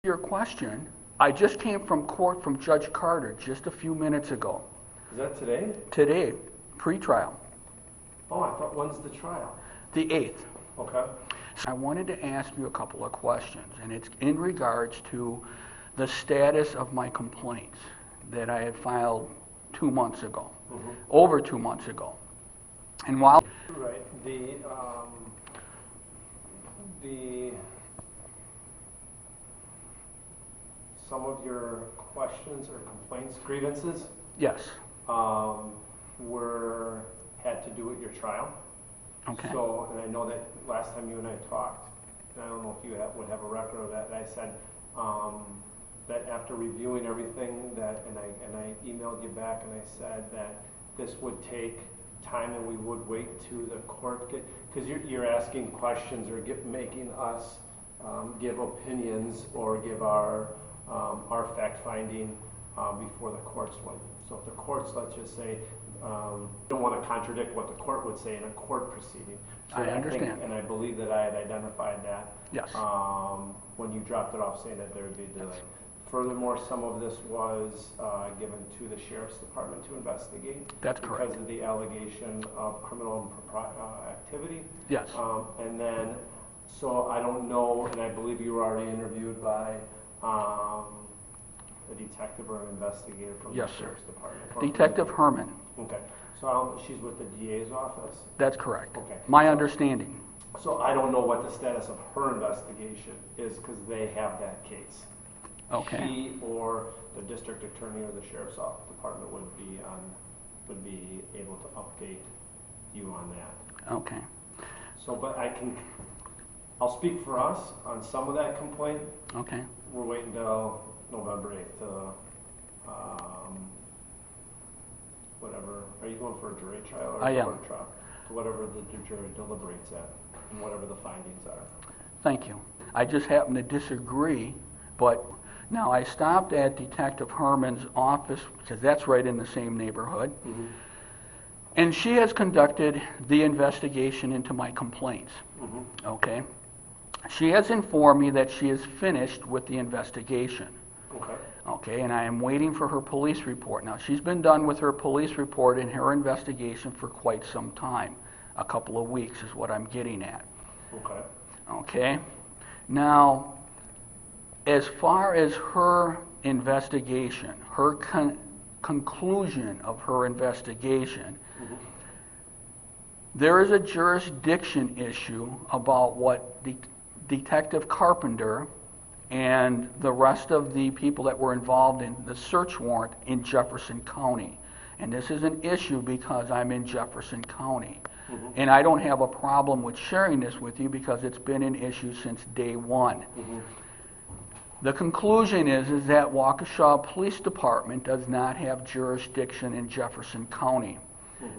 Your question, I just came from court from Judge Carter just a few minutes ago. Is that today? Today, pre-trial. Oh, I thought, when's the trial? The 8th. Okay. So I wanted to ask you a couple of questions, and it's in regards to the status of my complaints that I had filed 2 months ago, over 2 months ago. And while... Right, some of your questions or complaints, grievances, Yes. had to do with your trial. Okay. So, and I know that last time you and I talked, and I don't know if you would have a record of that, I said that after reviewing everything that, and I emailed you back and I said that this would take time and we would wait to the court, because you're asking questions or making us give opinions or give our fact finding before the courts would. So if the courts, let's just say, don't want to contradict what the court would say in a court proceeding. So I understand. think, and I believe that I had identified that Yes. when you dropped it off saying that there would be delay. Furthermore, some of this was given to the Sheriff's Department to investigate. That's correct. Because of the allegation of criminal activity. Yes. And then, so I don't know, and I believe you were already interviewed by a detective or an investigator from Yes, the sir. Sheriff's Department. Detective Herman. Okay, so she's with the DA's office? That's correct. Okay. My understanding. So I don't know what the status of her investigation is because they have that case. Okay. She or the district attorney or the sheriff's department would be able to update you on that. Okay. So, but I'll speak for us on some of that complaint. Okay. We're waiting till November 8th to, whatever, are you going for a jury trial or I a am. court trial? To whatever the jury deliberates at and whatever the findings are. Thank you. I just happen to disagree, but now I stopped at Detective Herman's office because that's right in the same neighborhood. Mm-hmm. And she has conducted the investigation into my complaints. Mm-hmm. Okay? She has informed me that she is finished with the investigation. Okay. Okay, and I am waiting for her police report. Now, she's been done with her police report and her investigation for quite some time. A couple of weeks is what I'm getting at. Okay. Okay? Now, as far as her investigation, her conclusion of her investigation, there is a jurisdiction issue about what Detective Carpenter and the rest of the people that were involved in the search warrant in Jefferson County. And this is an issue because I'm in Jefferson County. Mm-hmm. And I don't have a problem with sharing this with you because it's been an issue since day one. Mm-hmm. The conclusion is that Waukesha Police Department does not have jurisdiction in Jefferson County,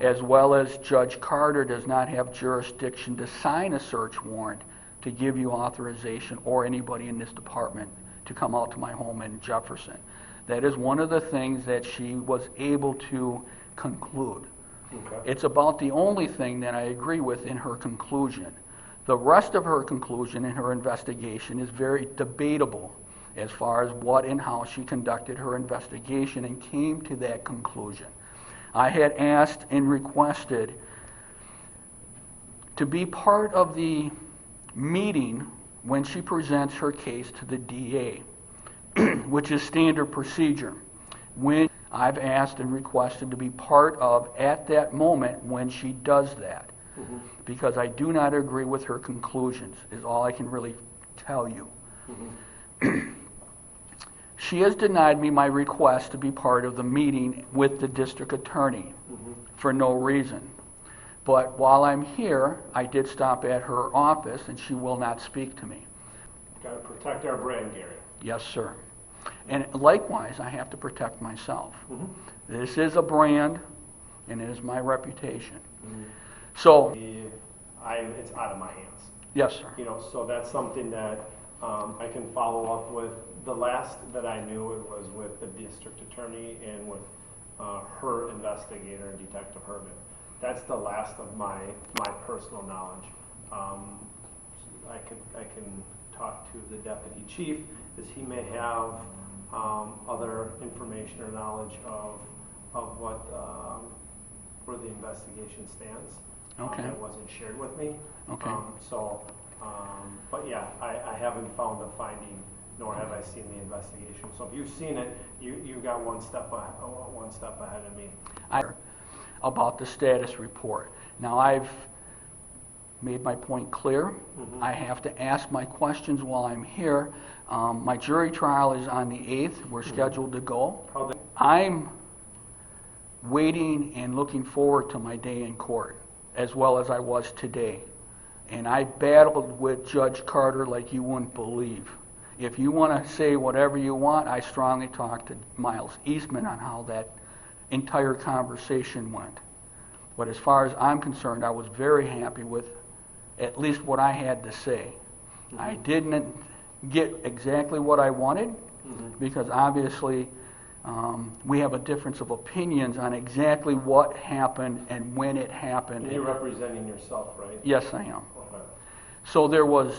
as well as Judge Carter does not have jurisdiction to sign a search warrant to give you authorization or anybody in this department to come out to my home in Jefferson. That is one of the things that she was able to conclude. Okay. It's about the only thing that I agree with in her conclusion. The rest of her conclusion in her investigation is very debatable as far as what and how she conducted her investigation and came to that conclusion. I had asked and requested to be part of the meeting when she presents her case to the DA, which is standard procedure. When I've asked and requested to be part of at that moment when she does that, because I do not agree with her conclusions, is all I can really tell you. She has denied me my request to be part of the meeting with the district attorney for no reason. But while I'm here, I did stop at her office and she will not speak to me. Got to protect our brand, Gary. Yes, sir. And likewise, I have to protect myself. This is a brand and it is my reputation. So, it's out of my hands. yes, sir. You know, so that's something that I can follow up with. The last that I knew it was with the district attorney and with her investigator, Detective Herman. That's the last of my personal knowledge. I can talk to the deputy chief, as he may have other information or knowledge of what where the investigation stands. Okay. That wasn't shared with me. Okay. But yeah, I haven't found a finding, nor have I seen the investigation. So if you've seen it, you got one step ahead of me. About the status report. Now, I've made my point clear. Mm-hmm. I have to ask my questions while I'm here. My jury trial is on the 8th. We're scheduled to go. I'm waiting and looking forward to my day in court, as well as I was today. And I battled with Judge Carter like you wouldn't believe. If you want to say whatever you want, I strongly talked to Miles Eastman on how that entire conversation went. But as far as I'm concerned, I was very happy with at least what I had to say. Mm-hmm. I didn't get exactly what I wanted, mm-hmm. because obviously we have a difference of opinions on exactly what happened and when it happened. And you're representing yourself, right? Yes, I am. Okay. So there was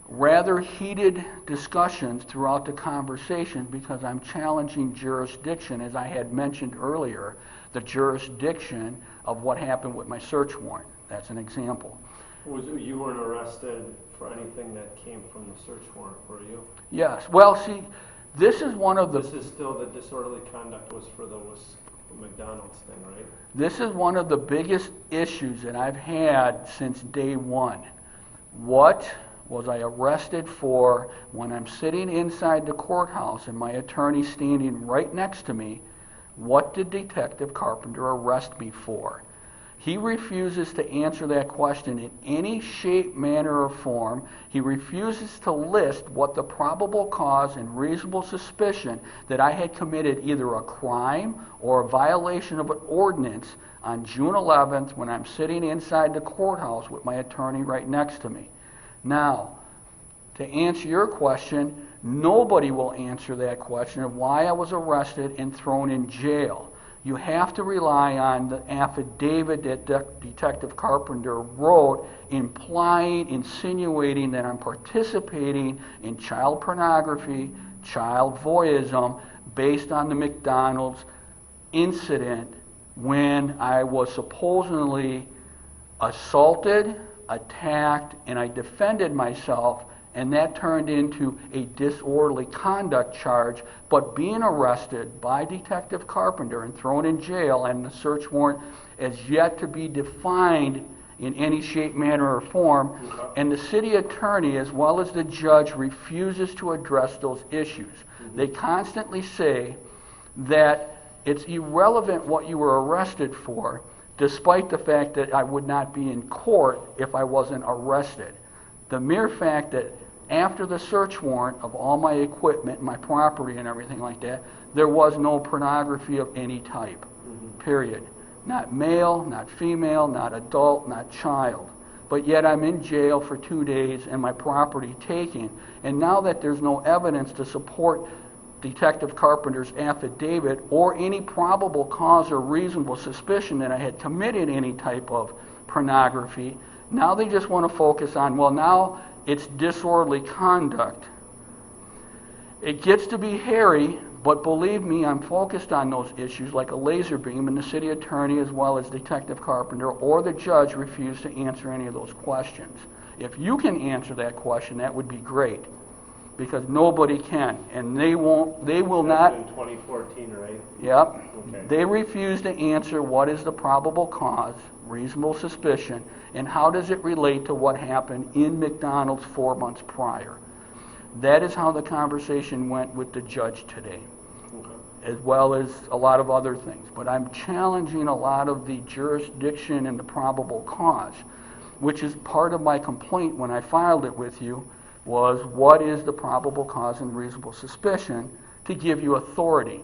rather heated discussions throughout the conversation because I'm challenging jurisdiction, as I had mentioned earlier, the jurisdiction of what happened with my search warrant. That's an example. You weren't arrested for anything that came from the search warrant, were you? Yes. Well, see, this is one of the... This is still the disorderly conduct was for the McDonald's thing, right? This is one of the biggest issues that I've had since day one. What was I arrested for when I'm sitting inside the courthouse and my attorney standing right next to me? What did Detective Carpenter arrest me for? He refuses to answer that question in any shape, manner, or form. He refuses to list what the probable cause and reasonable suspicion that I had committed either a crime or a violation of an ordinance on June 11th when I'm sitting inside the courthouse with my attorney right next to me. Now, to answer your question, nobody will answer that question of why I was arrested and thrown in jail. You have to rely on the affidavit that Detective Carpenter wrote, implying, insinuating that I'm participating in child pornography, child voyeurism, based on the McDonald's incident when I was supposedly assaulted, attacked, and I defended myself, and that turned into a disorderly conduct charge. But being arrested by Detective Carpenter and thrown in jail, and the search warrant is yet to be defined in any shape, manner, or form, and the city attorney as well as the judge refuses to address those issues. Mm-hmm. They constantly say that it's irrelevant what you were arrested for, despite the fact that I would not be in court if I wasn't arrested. The mere fact that after the search warrant of all my equipment, my property and everything like that, there was no pornography of any type, mm-hmm. period. Not male, not female, not adult, not child. But yet I'm in jail for 2 days and my property taken. And now that there's no evidence to support Detective Carpenter's affidavit or any probable cause or reasonable suspicion that I had committed any type of pornography, now they just want to focus on, well, now it's disorderly conduct. It gets to be hairy, but believe me, I'm focused on those issues like a laser beam, and the city attorney as well as Detective Carpenter or the judge refuse to answer any of those questions. If you can answer that question, that would be great, because nobody can, and they will not. In 2014, right? Yep. Okay. They refuse to answer what is the probable cause, reasonable suspicion, and how does it relate to what happened in McDonald's 4 months prior. That is how the conversation went with the judge today, okay. As well as a lot of other things. But I'm challenging a lot of the jurisdiction and the probable cause, which is part of my complaint when I filed it with you, was what is the probable cause and reasonable suspicion to give you authority.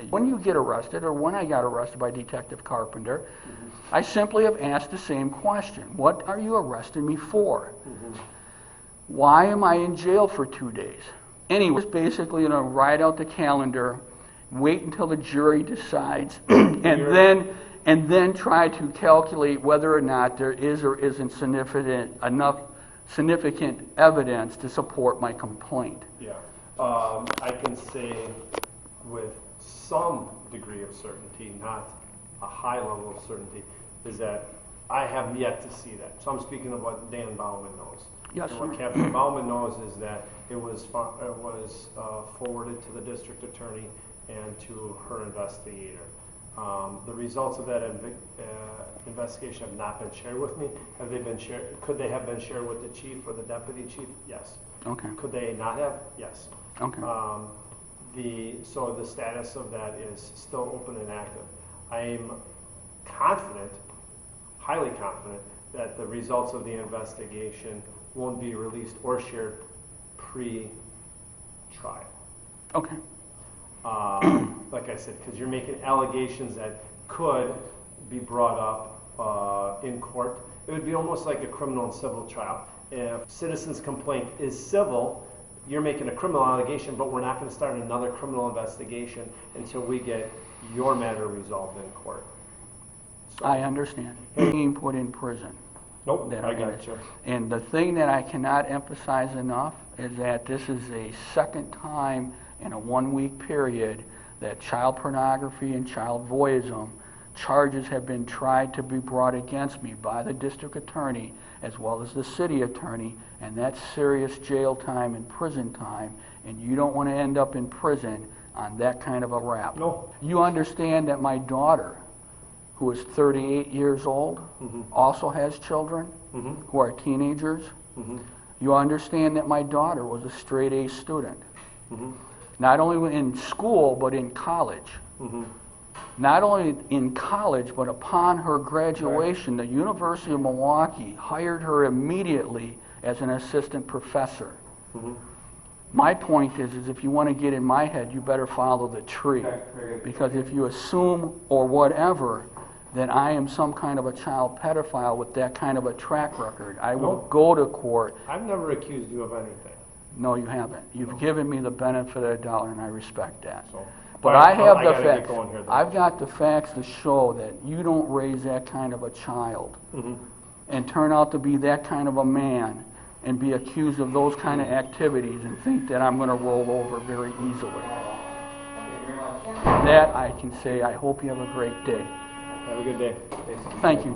When you get arrested, or when I got arrested by Detective Carpenter, mm-hmm. I simply have asked the same question. What are you arresting me for? Mm-hmm. Why am I in jail for 2 days? Anyway, it's basically going to write out the calendar, wait until the jury decides, and then try to calculate whether or not there is or isn't significant enough significant evidence to support my complaint. Yeah. I can say with some degree of certainty, not a high level of certainty, is that I have yet to see that. So I'm speaking of what Dan Baumann knows. Yes, and what sir. Captain Baumann knows is that it was forwarded to the district attorney and to her investigator. The results of that investigation have not been shared with me. Have they been shared? Could they have been shared with the chief or the deputy chief? Yes. Okay. Could they not have? Yes. Okay. So the status of that is still open and active. I'm confident, highly confident, that the results of the investigation won't be released or shared pre-trial. Okay. Like I said, because you're making allegations that could be brought up in court. It would be almost like a criminal and civil trial. If citizen's complaint is civil, you're making a criminal allegation, but we're not going to start another criminal investigation until we get your matter resolved in court. So, I understand. Being put in prison. nope, That I are in got it. you. And the thing that I cannot emphasize enough is that this is a second time in a 1-week period that child pornography and child voyeurism charges have been tried to be brought against me by the district attorney as well as the city attorney, and that's serious jail time and prison time, and you don't want to end up in prison on that kind of a rap. No. You understand that my daughter, who is 38 years old, also has children who are teenagers. You understand that my daughter was a straight A student, not only in school but in college. Not only in college, but upon her graduation, the University of Milwaukee hired her immediately as an assistant professor. My point is if you want to get in my head, you better follow the tree. Because if you assume or whatever that I am some kind of a child pedophile with that kind of a track record, I will go to court. I've never accused you of anything. No, you haven't. You've given me the benefit of the doubt, and I respect that. So, But all I right, have I the gotta get facts. going here, though. I've got the facts to show that you don't raise that kind of a child and turn out to be that kind of a man and be accused of those kind of activities and think that I'm going to roll over very easily. That I can say, I hope you have a great day. Have a good day. Thank you.